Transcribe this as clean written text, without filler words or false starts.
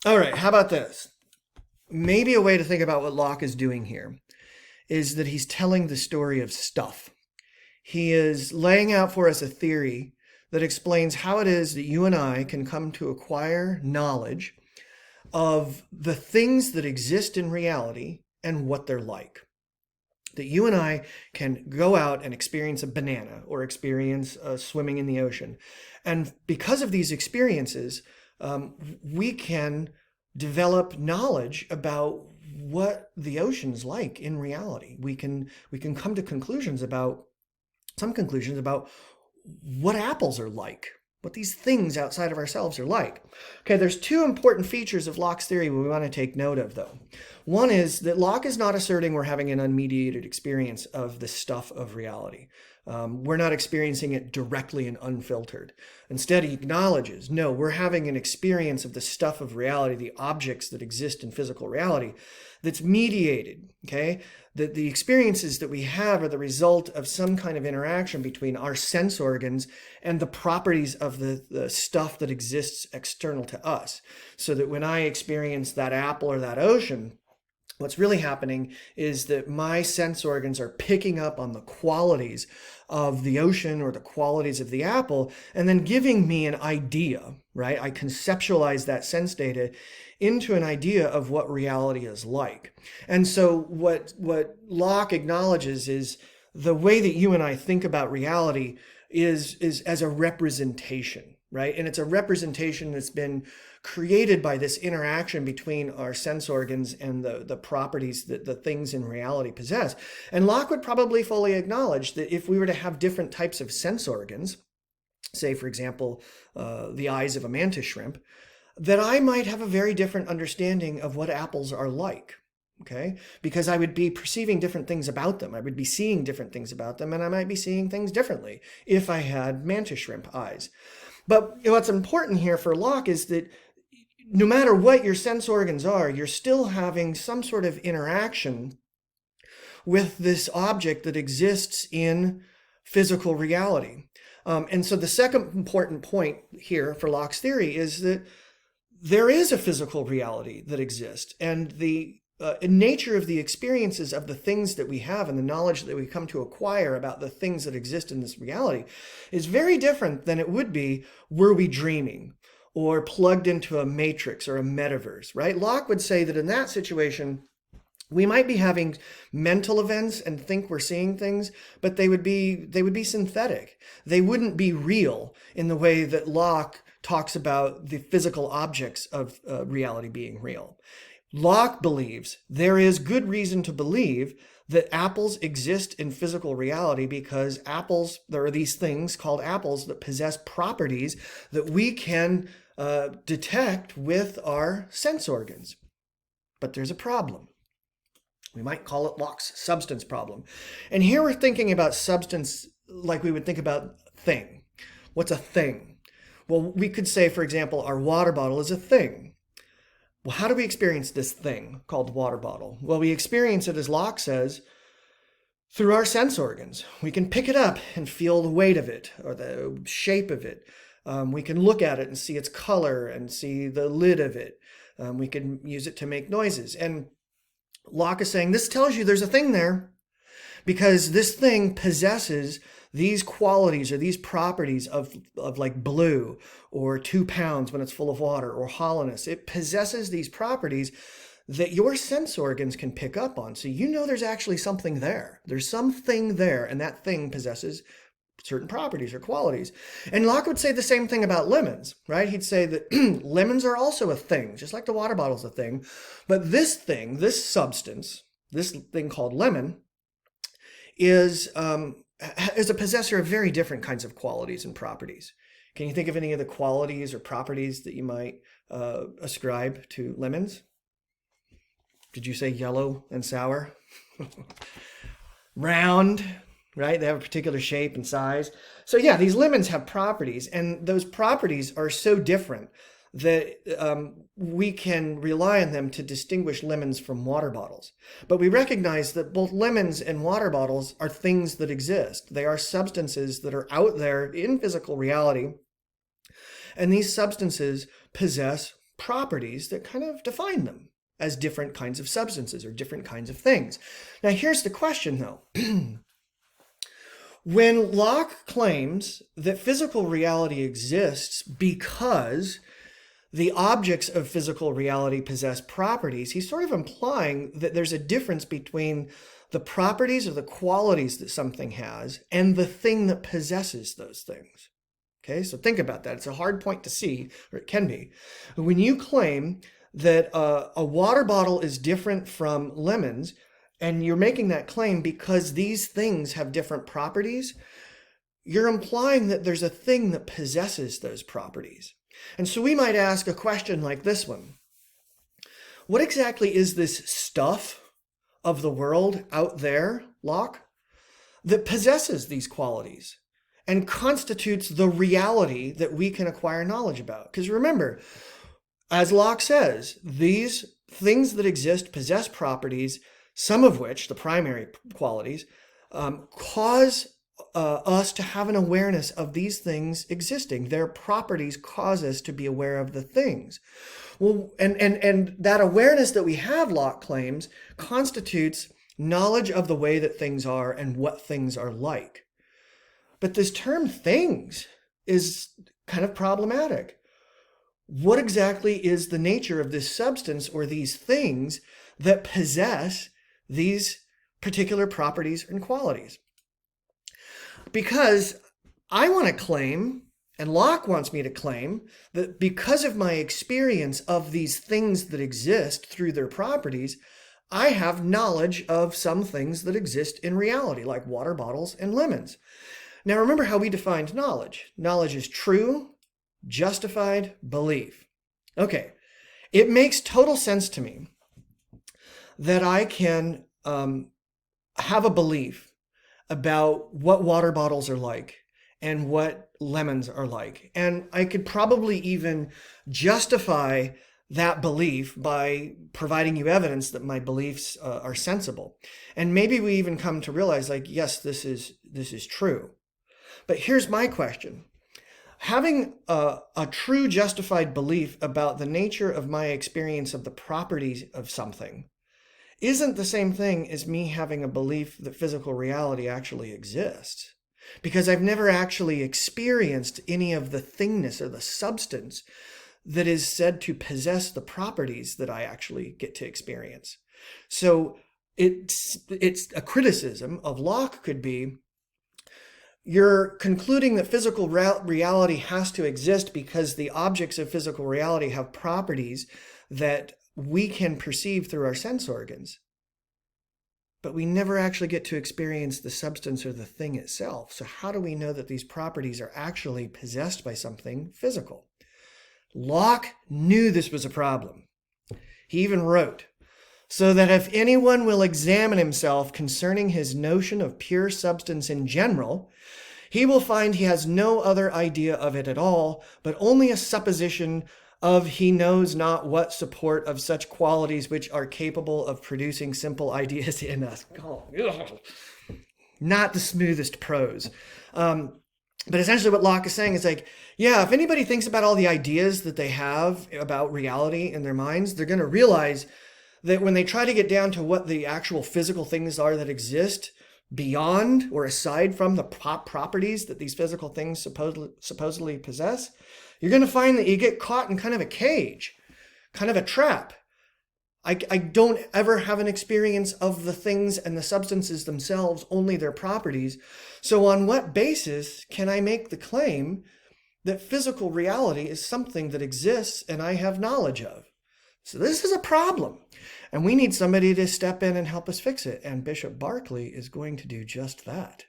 All right, how about this? Maybe a way to think about what Locke is doing here is that he's telling the story of stuff. He is laying out for us a theory that explains how it is that you and I can come to acquire knowledge of the things that exist in reality and what they're like. That you and I can go out and experience a banana or experience swimming in the ocean. And because of these experiences, we can develop knowledge about what the ocean's like in reality. We can come to some conclusions about what apples are like, what these things outside of ourselves are like. Okay, there's two important features of Locke's theory we want to take note of, though. One is that Locke is not asserting we're having an unmediated experience of the stuff of reality. We're not experiencing it directly and unfiltered. Instead, he acknowledges, no, we're having an experience of the stuff of reality, the objects that exist in physical reality, that's mediated, okay? That the experiences that we have are the result of some kind of interaction between our sense organs and the properties of the stuff that exists external to us. So that when I experience that apple or that ocean, what's really happening is that my sense organs are picking up on the qualities of the ocean or the qualities of the apple and then giving me an idea, right? I conceptualize that sense data into an idea of what reality is like. And so what Locke acknowledges is the way that you and I think about reality is as a representation, right? And it's a representation that's been created by this interaction between our sense organs and the properties that the things in reality possess. And Locke would probably fully acknowledge that if we were to have different types of sense organs, say, for example, the eyes of a mantis shrimp, that I might have a very different understanding of what apples are like. Okay, because I would be perceiving different things about them. I would be seeing different things about them, and I might be seeing things differently if I had mantis shrimp eyes. But what's important here for Locke is that no matter what your sense organs are, you're still having some sort of interaction with this object that exists in physical reality. And so the second important point here for Locke's theory is that there is a physical reality that exists, and the nature of the experiences of the things that we have and the knowledge that we come to acquire about the things that exist in this reality is very different than it would be were we dreaming or plugged into a matrix or a metaverse, right? Locke would say that in that situation, we might be having mental events and think we're seeing things, but they would be synthetic. They wouldn't be real in the way that Locke talks about the physical objects of reality being real. Locke believes there is good reason to believe that apples exist in physical reality because apples, there are these things called apples that possess properties that we can detect with our sense organs. But there's a problem. We might call it Locke's substance problem. And here we're thinking about substance like we would think about thing. What's a thing? Well, we could say, for example, our water bottle is a thing. Well, how do we experience this thing called the water bottle? Well, we experience it, as Locke says, through our sense organs. We can pick it up and feel the weight of it or the shape of it. We can look at it and see its color and see the lid of it. We can use it to make noises. And Locke is saying this tells you there's a thing there because this thing possesses these qualities or these properties of like blue or 2 pounds when it's full of water or hollowness. It possesses these properties that your sense organs can pick up on. So you know there's actually something there. There's something there, and that thing possesses certain properties or qualities. And Locke would say the same thing about lemons, right? He'd say that lemons are also a thing, just like the water bottle's a thing. But this thing, this substance, this thing called lemon, is a possessor of very different kinds of qualities and properties. Can you think of any of the qualities or properties that you might ascribe to lemons? Did you say yellow and sour? Round, right? They have a particular shape and size. So yeah, these lemons have properties, and those properties are so different that we can rely on them to distinguish lemons from water bottles. But we recognize that both lemons and water bottles are things that exist. They are substances that are out there in physical reality. And these substances possess properties that kind of define them as different kinds of substances or different kinds of things. Now, here's the question, though. When Locke claims that physical reality exists because the objects of physical reality possess properties, he's sort of implying that there's a difference between the properties or the qualities that something has and the thing that possesses those things. Okay, so think about that. It's a hard point to see, or it can be. When you claim that a water bottle is different from lemons, and you're making that claim because these things have different properties, you're implying that there's a thing that possesses those properties. And so we might ask a question like this one. What exactly is this stuff of the world out there, Locke, that possesses these qualities and constitutes the reality that we can acquire knowledge about? Because remember, as Locke says, these things that exist possess properties, some of which, the primary qualities, cause us to have an awareness of these things existing. Their properties cause us to be aware of the things. Well, and that awareness that we have, Locke claims, constitutes knowledge of the way that things are and what things are like. But this term things is kind of problematic. What exactly is the nature of this substance or these things that possess these particular properties and qualities? Because I want to claim, and Locke wants me to claim, that because of my experience of these things that exist through their properties, I have knowledge of some things that exist in reality, like water bottles and lemons. Now, remember how we defined knowledge. Knowledge is true, justified belief. Okay, it makes total sense to me that I can have a belief about what water bottles are like and what lemons are like. And I could probably even justify that belief by providing you evidence that my beliefs are sensible. And maybe we even come to realize, like, yes, this is true. But here's my question. Having a true justified belief about the nature of my experience of the properties of something isn't the same thing as me having a belief that physical reality actually exists. Because I've never actually experienced any of the thingness or the substance that is said to possess the properties that I actually get to experience. So it's a criticism of Locke could be, you're concluding that physical reality has to exist because the objects of physical reality have properties that we can perceive through our sense organs. But we never actually get to experience the substance or the thing itself. So how do we know that these properties are actually possessed by something physical? Locke knew this was a problem. He even wrote, "So that if anyone will examine himself concerning his notion of pure substance in general, he will find he has no other idea of it at all, but only a supposition of he knows not what support of such qualities which are capable of producing simple ideas in us." Oh, not the smoothest prose. But essentially what Locke is saying is like, yeah, if anybody thinks about all the ideas that they have about reality in their minds, they're going to realize that when they try to get down to what the actual physical things are that exist beyond or aside from the properties that these physical things supposedly possess, you're going to find that you get caught in kind of a cage, kind of a trap. I don't ever have an experience of the things and the substances themselves, only their properties. So on what basis can I make the claim that physical reality is something that exists and I have knowledge of? So this is a problem, and we need somebody to step in and help us fix it. And Bishop Barclay is going to do just that.